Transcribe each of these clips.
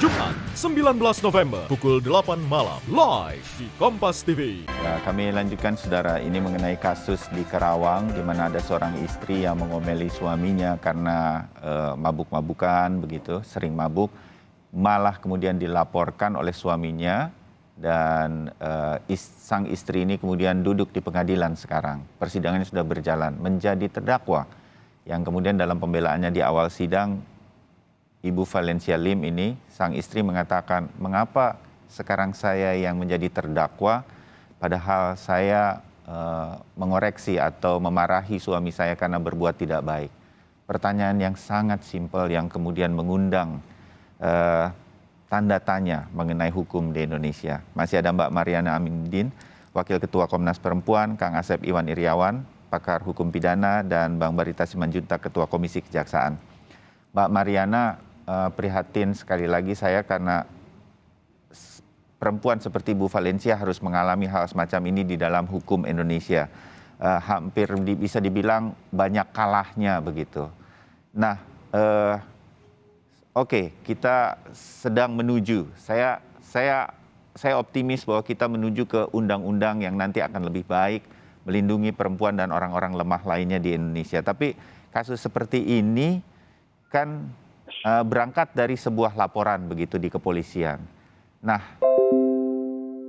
Jumat 19 November pukul 8 malam live di Kompas TV. Ya, kami lanjutkan saudara, ini mengenai kasus di Karawang di mana ada seorang istri yang mengomeli suaminya karena mabuk-mabukan begitu, sering mabuk, malah kemudian dilaporkan oleh suaminya dan sang istri ini kemudian duduk di pengadilan sekarang. Persidangannya sudah berjalan menjadi terdakwa yang kemudian dalam pembelaannya di awal sidang Ibu Valencia Lim ini, sang istri mengatakan, mengapa sekarang saya yang menjadi terdakwa, padahal saya mengoreksi atau memarahi suami saya karena berbuat tidak baik. Pertanyaan yang sangat simpel yang kemudian mengundang tanda tanya mengenai hukum di Indonesia. Masih ada Mbak Mariana Amindin, Wakil Ketua Komnas Perempuan, Kang Asep Iwan Iriawan, Pakar Hukum Pidana, dan Bang Barita Simanjuntak, Ketua Komisi Kejaksaan. Mbak Mariana, prihatin sekali lagi saya karena perempuan seperti Bu Valencia harus mengalami hal semacam ini di dalam hukum Indonesia. Hampir bisa dibilang banyak kalahnya begitu. Nah, oke, kita sedang menuju. Saya optimis bahwa kita menuju ke undang-undang yang nanti akan lebih baik melindungi perempuan dan orang-orang lemah lainnya di Indonesia. Tapi kasus seperti ini kan berangkat dari sebuah laporan begitu di kepolisian. Nah,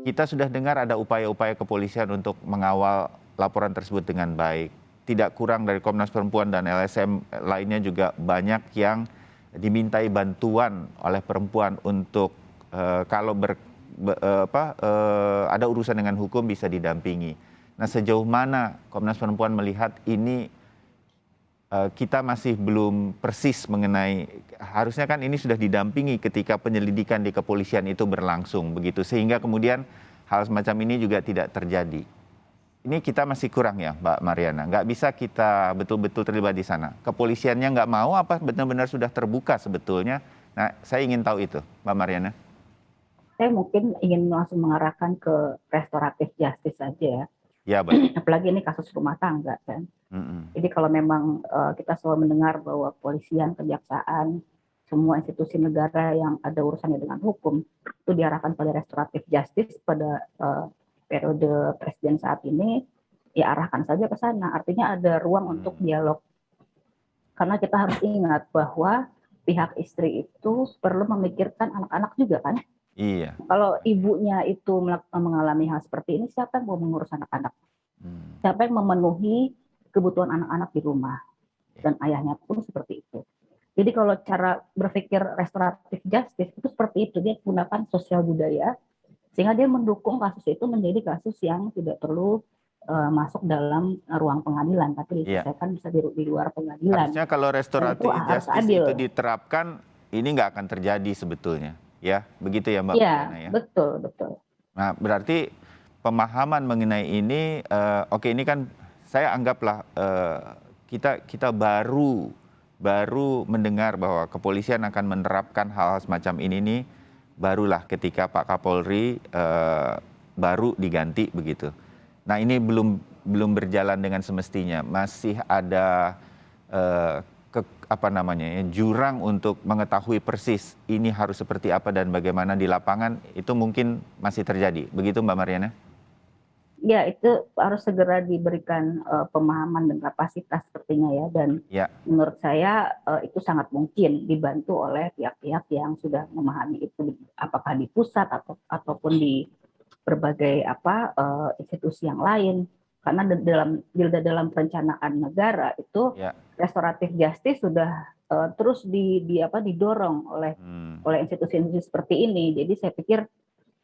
kita sudah dengar ada upaya-upaya kepolisian untuk mengawal laporan tersebut dengan baik. Tidak kurang dari Komnas Perempuan dan LSM lainnya juga banyak yang dimintai bantuan oleh perempuan untuk kalau ada urusan dengan hukum bisa didampingi. Nah, sejauh mana Komnas Perempuan melihat ini kita masih belum persis mengenai, harusnya kan ini sudah didampingi ketika penyelidikan di kepolisian itu berlangsung begitu, sehingga kemudian hal semacam ini juga tidak terjadi. Ini kita masih kurang ya Mbak Mariana, nggak bisa kita betul-betul terlibat di sana. Kepolisiannya nggak mau apa benar-benar sudah terbuka sebetulnya? Nah, saya ingin tahu itu Mbak Mariana. Saya mungkin ingin langsung mengarahkan ke restoratif justice saja ya. Ya, baik. Apalagi ini kasus rumah tangga kan. Jadi kalau memang kita selalu mendengar bahwa kepolisian, kejaksaan, semua institusi negara yang ada urusannya dengan hukum itu diarahkan pada restoratif justice pada periode presiden saat ini, ya arahkan saja ke sana. Artinya ada ruang untuk dialog. Karena kita harus ingat bahwa pihak istri itu perlu memikirkan anak-anak juga kan. Iya. Kalau ibunya itu mengalami hal seperti ini, siapa yang mau mengurus anak-anak? Siapa yang memenuhi kebutuhan anak-anak di rumah? Dan ayahnya pun seperti itu. Jadi kalau cara berpikir restoratif justice itu seperti itu, dia gunakan sosial budaya, sehingga dia mendukung kasus itu menjadi kasus yang tidak perlu masuk dalam ruang pengadilan, tapi diselesaikan bisa di luar pengadilan. Harusnya kalau restoratif justice itu diterapkan, ini nggak akan terjadi sebetulnya. Ya, begitu ya Mbak Mariana ya? Betul. Nah, berarti pemahaman mengenai ini, oke, ini kan saya anggaplah kita baru mendengar bahwa kepolisian akan menerapkan hal semacam ini nih, barulah ketika Pak Kapolri baru diganti begitu. Nah, ini belum berjalan dengan semestinya, masih ada jurang untuk mengetahui persis ini harus seperti apa dan bagaimana di lapangan, itu mungkin masih terjadi. Begitu Mbak Mariana? Ya, itu harus segera diberikan pemahaman dan kapasitas sepertinya ya. Dan menurut saya itu sangat mungkin dibantu oleh pihak-pihak yang sudah memahami itu, apakah di pusat ataupun di berbagai institusi yang lain. Karena dalam perencanaan negara itu restoratif justice sudah terus didorong oleh institusi-institusi seperti ini. Jadi saya pikir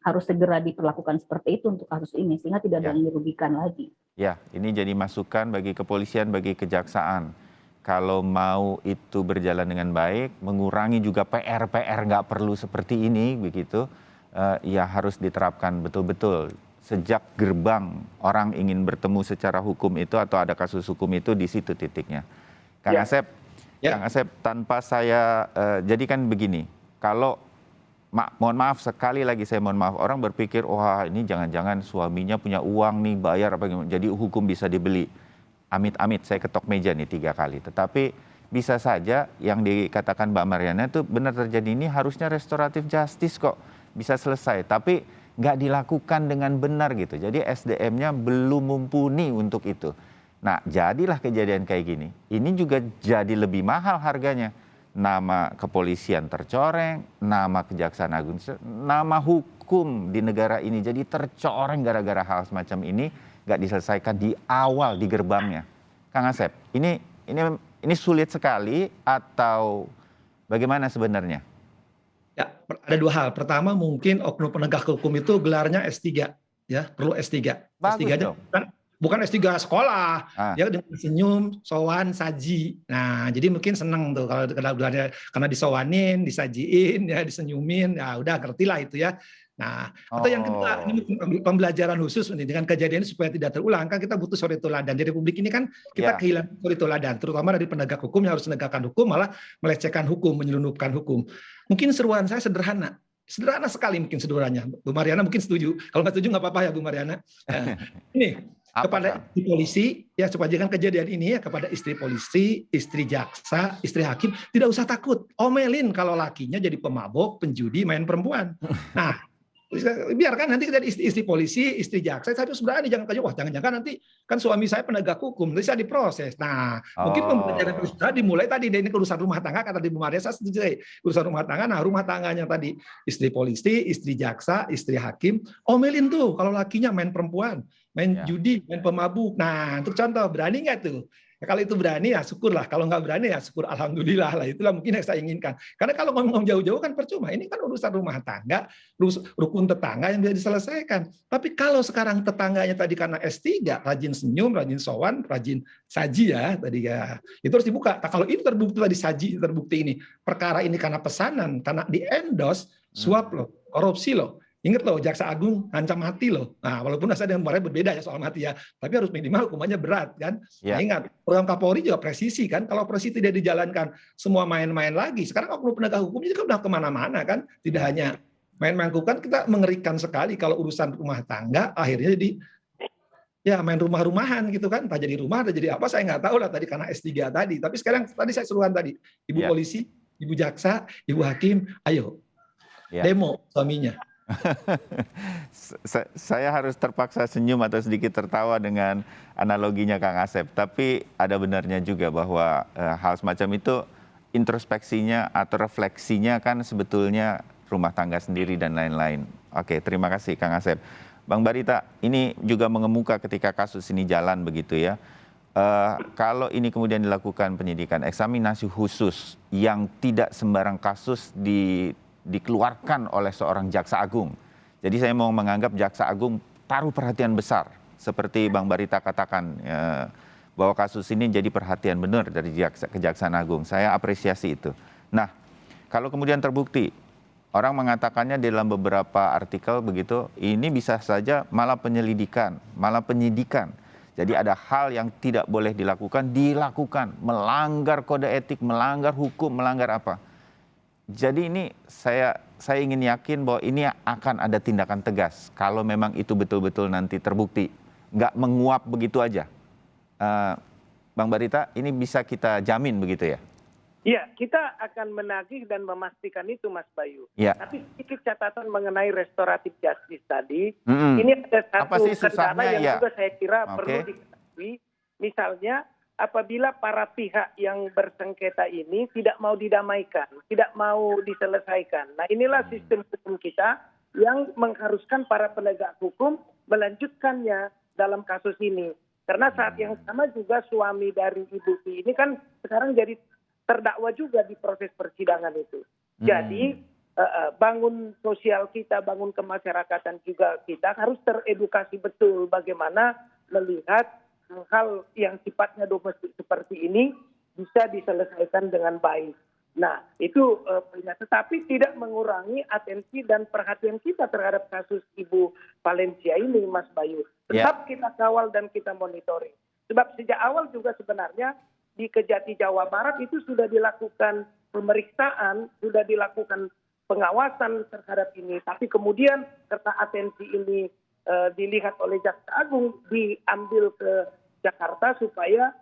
harus segera diperlakukan seperti itu untuk kasus ini sehingga tidak ada yang dirugikan lagi. Ya, ini jadi masukan bagi kepolisian, bagi kejaksaan. Kalau mau itu berjalan dengan baik, mengurangi juga PR nggak perlu seperti ini begitu, ya harus diterapkan betul-betul. Sejak gerbang orang ingin bertemu secara hukum itu atau ada kasus hukum itu di situ titiknya. Kang Asep, Kang Asep, tanpa saya, jadi kan begini, kalau mohon maaf sekali lagi saya mohon maaf, orang berpikir wah ini jangan-jangan suaminya punya uang nih bayar apa gimana, jadi hukum bisa dibeli. Amit-amit saya ketok meja nih 3 kali. Tetapi bisa saja yang dikatakan Mbak Mariana itu benar terjadi, ini harusnya restoratif justice kok bisa selesai, tapi nggak dilakukan dengan benar gitu. Jadi SDM-nya belum mumpuni untuk itu. Nah, jadilah kejadian kayak gini. Ini juga jadi lebih mahal harganya. Nama kepolisian tercoreng, nama Kejaksaan Agung, nama hukum di negara ini jadi tercoreng gara-gara hal semacam ini nggak diselesaikan di awal, di gerbangnya. Kang Asep, ini sulit sekali atau bagaimana sebenarnya? Ya, ada dua hal. Pertama, mungkin oknum penegak hukum itu gelarnya S3, ya, perlu S3. Bagus S3-nya dong. bukan S3 sekolah, Ah. ya dengan senyum, sowan, saji. Nah, jadi mungkin seneng tuh kalau gelarnya karena disowanin, disajiin, ya, disenyumin, ya udah ngertilah itu ya. Nah, atau yang kedua, ini pembelajaran khusus nih dengan kejadian ini supaya tidak terulang, kan kita butuh suri teladan. Di Republik ini kan kita kehilangan suri teladan, terutama dari penegak hukum yang harus menegakkan hukum, malah melecehkan hukum, menyelundupkan hukum. Mungkin seruan saya sederhana sekali mungkin seruannya. Bu Mariana mungkin setuju. Kalau nggak setuju nggak apa-apa ya Bu Mariana. Ini kepada istri polisi, ya supaya jangan kejadian ini ya, kepada istri polisi, istri jaksa, istri hakim, tidak usah takut. Omelin kalau lakinya jadi pemabok, penjudi, main perempuan. Nah, biarkan nanti dari istri polisi, istri jaksa, saya harus berani, jangan kayak wah jangan-jangan nanti kan suami saya penegak hukum, nanti saya diproses. Nah, mungkin pembelajaran usaha dimulai tadi ini urusan rumah tangga, kata Bu Maria, saya setuju, urusan rumah tangga. Nah, rumah tangganya tadi istri polisi, istri jaksa, istri hakim, omelin tuh kalau lakinya main perempuan, main judi, main pemabuk. Nah, untuk contoh, berani nggak tuh? Ya, kalau itu berani ya syukurlah, kalau nggak berani ya syukur alhamdulillah lah, itulah mungkin yang saya inginkan. Karena kalau ngomong jauh-jauh kan percuma, ini kan urusan rumah tangga, rukun tetangga yang bisa diselesaikan. Tapi kalau sekarang tetangganya tadi karena S3, rajin senyum, rajin sowan, rajin saji ya, tadi ya, itu harus dibuka. Nah, kalau ini terbukti tadi saji, terbukti ini, perkara ini karena pesanan, karena di-endorse, suap loh, korupsi loh. Ingat loh, Jaksa Agung ngancam mati loh. Nah, walaupun saya dengan Muhammad berbeda ya soal mati ya, tapi harus minimal hukumannya berat kan. Nah, ingat, program Kapolri juga presisi kan. Kalau presisi tidak dijalankan, semua main-main lagi. Sekarang oknum penegak hukum juga udah kemana-mana kan. Tidak hanya main-main hukum, kan kita mengerikan sekali kalau urusan rumah tangga akhirnya jadi ya main rumah-rumahan gitu kan. Entah jadi rumah, entah jadi apa, saya nggak tahu lah tadi karena S3 tadi. Tapi sekarang tadi saya seruan tadi, Ibu polisi, Ibu jaksa, Ibu hakim, ayo demo suaminya. Saya harus terpaksa senyum atau sedikit tertawa dengan analoginya Kang Asep, tapi ada benarnya juga bahwa hal semacam itu introspeksinya atau refleksinya kan sebetulnya rumah tangga sendiri dan lain-lain. Oke, terima kasih Kang Asep. Bang Barita, ini juga mengemuka ketika kasus ini jalan begitu ya. Kalau ini kemudian dilakukan penyidikan, eksaminasi khusus yang tidak sembarang kasus dikeluarkan oleh seorang jaksa agung. Jadi saya mau menganggap jaksa agung taruh perhatian besar. Seperti Bang Barita katakan, bahwa kasus ini jadi perhatian benar dari Kejaksaan Agung. Saya apresiasi itu. Nah, kalau kemudian terbukti, orang mengatakannya dalam beberapa artikel begitu, ini bisa saja malah penyelidikan, malah penyidikan. Jadi ada hal yang tidak boleh dilakukan, melanggar kode etik, melanggar hukum, melanggar apa. Jadi ini saya ingin yakin bahwa ini akan ada tindakan tegas kalau memang itu betul-betul nanti terbukti, nggak menguap begitu aja. Bang Barita, ini bisa kita jamin begitu ya? Iya, kita akan menagih dan memastikan itu, Mas Bayu. Ya. Tapi sedikit catatan mengenai restoratif justice tadi, ini ada satu kendala yang juga saya kira perlu diketahui. Misalnya, apabila para pihak yang bersengketa ini tidak mau didamaikan, tidak mau diselesaikan. Nah, inilah sistem hukum kita yang mengharuskan para penegak hukum melanjutkannya dalam kasus ini. Karena saat yang sama juga suami dari Ibu P ini kan sekarang jadi terdakwa juga di proses persidangan itu. Jadi bangun sosial kita, bangun kemasyarakatan juga kita harus teredukasi betul bagaimana melihat hal yang sifatnya domestik seperti ini bisa diselesaikan dengan baik. Nah, itu tetapi tidak mengurangi atensi dan perhatian kita terhadap kasus Ibu Valencia ini, Mas Bayu. Tetap kita kawal dan kita monitoring. Sebab sejak awal juga sebenarnya di Kejati Jawa Barat itu sudah dilakukan pemeriksaan, sudah dilakukan pengawasan terhadap ini. Tapi kemudian karena atensi ini dilihat oleh Jaksa Agung, diambil ke Jakarta supaya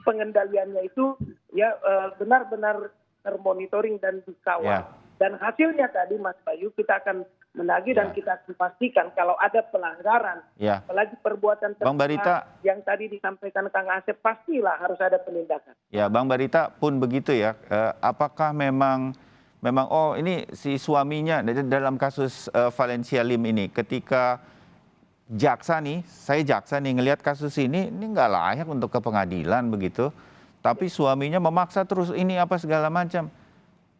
pengendaliannya itu ya benar-benar termonitoring dan dikawal. Dan hasilnya tadi Mas Bayu, kita akan menagih dan kita akan pastikan kalau ada pelanggaran, apalagi perbuatan tercela yang tadi disampaikan Kang Asep, pastilah harus ada penindakan. Ya, Bang Barita pun begitu ya. Apakah memang oh ini si suaminya dalam kasus Valencia Lim ini, ketika saya jaksa nih ngelihat kasus ini nggak layak untuk ke pengadilan begitu, tapi suaminya memaksa terus ini apa segala macam.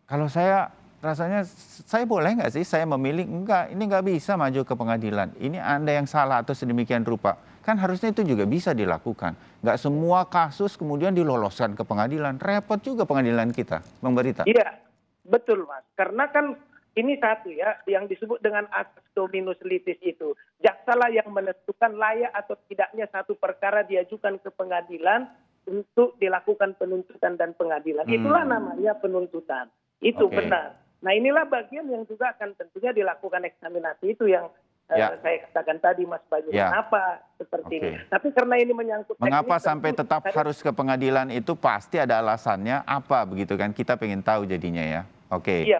Kalau saya rasanya, saya boleh nggak sih saya memilih, enggak, ini nggak bisa maju ke pengadilan, ini Anda yang salah atau sedemikian rupa. Kan harusnya itu juga bisa dilakukan. Nggak semua kasus kemudian diloloskan ke pengadilan, repot juga pengadilan kita, Bang Barita. Iya, betul Mas, karena kan ini satu ya, yang disebut dengan asas dominus litis itu. Jaksalah yang menentukan layak atau tidaknya satu perkara diajukan ke pengadilan untuk dilakukan penuntutan dan pengadilan. Itulah namanya penuntutan. Itu benar. Nah inilah bagian yang juga akan tentunya dilakukan eksaminasi itu yang saya katakan tadi Mas Bayu. Kenapa seperti ini? Tapi karena ini menyangkut mengapa sampai tetap harus ke pengadilan itu pasti ada alasannya apa begitu kan? Kita pengen tahu jadinya ya. Iya.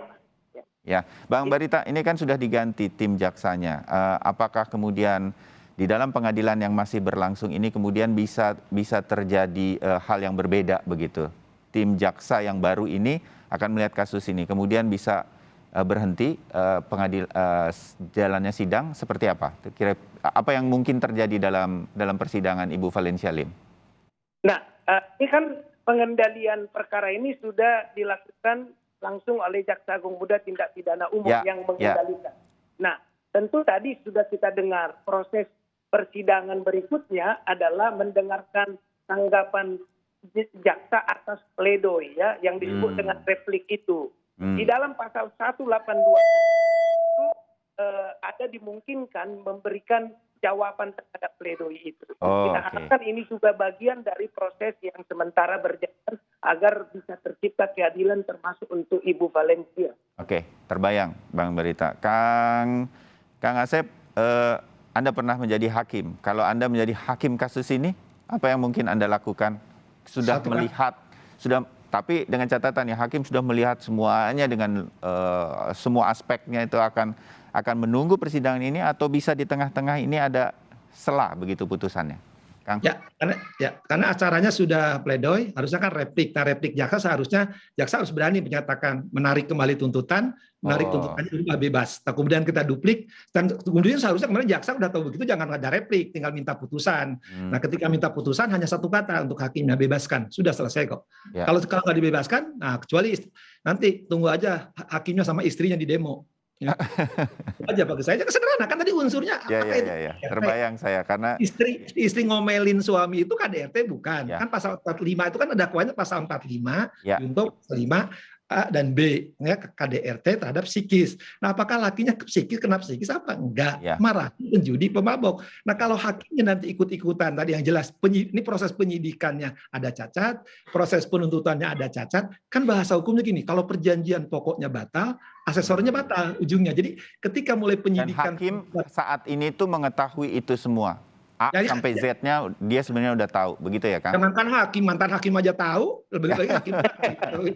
Ya, Bang Barita, ini kan sudah diganti tim jaksanya. Apakah kemudian di dalam pengadilan yang masih berlangsung ini kemudian bisa terjadi hal yang berbeda begitu? Tim jaksa yang baru ini akan melihat kasus ini, kemudian bisa berhenti jalannya sidang seperti apa? Kira apa yang mungkin terjadi dalam persidangan Ibu Valencia Lim? Nah, ini kan pengendalian perkara ini sudah dilakukan langsung oleh Jaksa Agung Muda Tindak Pidana Umum yang mengendalikan. Nah, tentu tadi sudah kita dengar proses persidangan berikutnya adalah mendengarkan tanggapan jaksa atas pledoi ya yang disebut dengan replik itu. Di dalam pasal 182 itu ada dimungkinkan memberikan jawaban terhadap pledoi itu. Kita harapkan ini juga bagian dari proses yang sementara berjalan agar bisa tercipta keadilan termasuk untuk Ibu Valencia. Terbayang Bang Barita. Kang Asep, Anda pernah menjadi hakim. Kalau Anda menjadi hakim kasus ini, apa yang mungkin Anda lakukan? Tapi dengan catatan ya, hakim sudah melihat semuanya dengan semua aspeknya, itu akan menunggu persidangan ini atau bisa di tengah-tengah ini ada celah begitu putusannya, Kang? Karena acaranya sudah pledoi, harusnya kan replik. Nah, replik jaksa harus berani menyatakan menarik kembali tuntutan, menarik tuntutannya berubah bebas. Nah, kemudian kita duplik, dan kemudian seharusnya kemarin jaksa udah tahu begitu, jangan ada replik, tinggal minta putusan. Nah, ketika minta putusan hanya satu kata untuk hakimnya, bebaskan, sudah selesai kok. Kalau nggak dibebaskan, nah kecuali nanti tunggu aja hakimnya sama istrinya di demo. Aja bagi saya sederhana kan tadi unsurnya terbayang saya karena istri ngomelin suami itu KDRT bukan kan pasal 45 itu kan ada kuahnya pasal 45 untuk 5 A dan B ya, KDRT terhadap psikis. Nah, apakah lakinya psikis kena psikis apa enggak? Marah, penjudi, pemabok. Nah, kalau hakimnya nanti ikut-ikutan tadi yang jelas ini proses penyidikannya ada cacat, proses penuntutannya ada cacat, kan bahasa hukumnya gini, kalau perjanjian pokoknya batal, asesornya batal ujungnya. Jadi ketika mulai penyidikan, dan hakim saat ini tuh mengetahui itu semua. A sampai Z-nya dia sebenarnya udah tahu, begitu ya Kang? Mantan hakim aja tahu, lebih lagi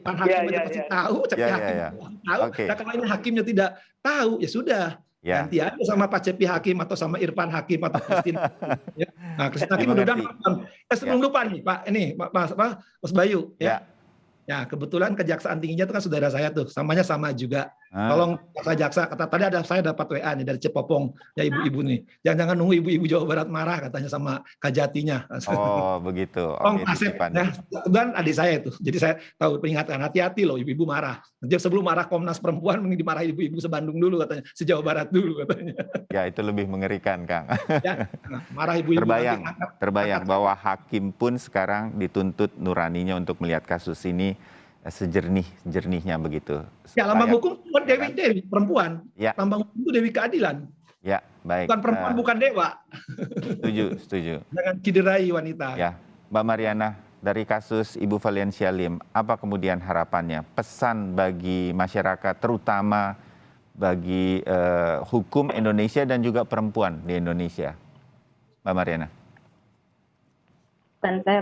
mantan hakim aja pasti tahu, tahu. Nah, kalau ini hakimnya tidak tahu, ya sudah. Nanti aja sama Pak Cepi Hakim atau sama Irfan Hakim atau Christine. Nah, Christine Hakim mudah-mudahan. Sebelum lupa nih Pak, ini Mas Bayu. Ya, kebetulan kejaksaan tingginya itu kan saudara saya tuh, samanya sama juga. Tolong jaksa, kata tadi saya dapat WA nih dari Cepopong, ya ibu-ibu nih. Jangan nunggu ibu-ibu Jawa Barat marah katanya sama Kajatinya. Oh, begitu. Asep, ya, kebetulan adik saya itu. Jadi saya tahu peringatkan, hati-hati loh ibu-ibu marah. Nanti sebelum marah Komnas Perempuan, mending dimarahi ibu-ibu se-Bandung dulu katanya, se-Jawa Barat dulu katanya. Ya, itu lebih mengerikan, Kang. Marah ibu-ibu. Terbayang bahwa hakim pun sekarang dituntut nuraninya untuk melihat kasus ini sejernih-jernihnya begitu. Lambang hukum bukan Dewi perempuan. Lambang hukum itu Dewi Keadilan. Ya, baik. Bukan perempuan, bukan dewa. Setuju. Jangan ciderai wanita. Ya, Mbak Mariana, dari kasus Ibu Valencia Lim, apa kemudian harapannya? Pesan bagi masyarakat, terutama bagi hukum Indonesia dan juga perempuan di Indonesia, Mbak Mariana. Dan saya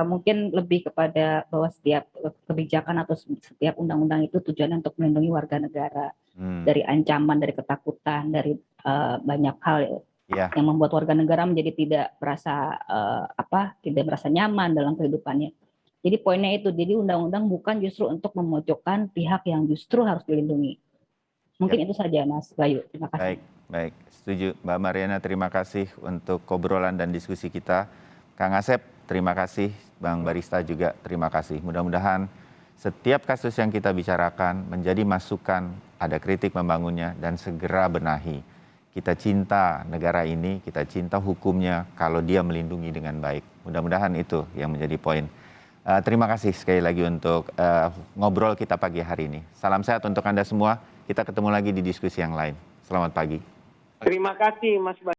mungkin lebih kepada bahwa setiap kebijakan atau setiap undang-undang itu tujuannya untuk melindungi warga negara dari ancaman, dari ketakutan, dari banyak hal yang membuat warga negara menjadi tidak merasa nyaman dalam kehidupannya. Jadi poinnya itu, jadi undang-undang bukan justru untuk memojokkan pihak yang justru harus dilindungi. Mungkin itu saja, Mas Bayu. Terima kasih. Baik, setuju. Mbak Mariana, terima kasih untuk obrolan dan diskusi kita. Kang Asep, terima kasih. Bang Barista juga terima kasih. Mudah-mudahan setiap kasus yang kita bicarakan menjadi masukan, ada kritik membangunnya, dan segera benahi. Kita cinta negara ini, kita cinta hukumnya kalau dia melindungi dengan baik. Mudah-mudahan itu yang menjadi poin. Terima kasih sekali lagi untuk ngobrol kita pagi hari ini. Salam sehat untuk Anda semua. Kita ketemu lagi di diskusi yang lain. Selamat pagi. Terima kasih Mas Bayu.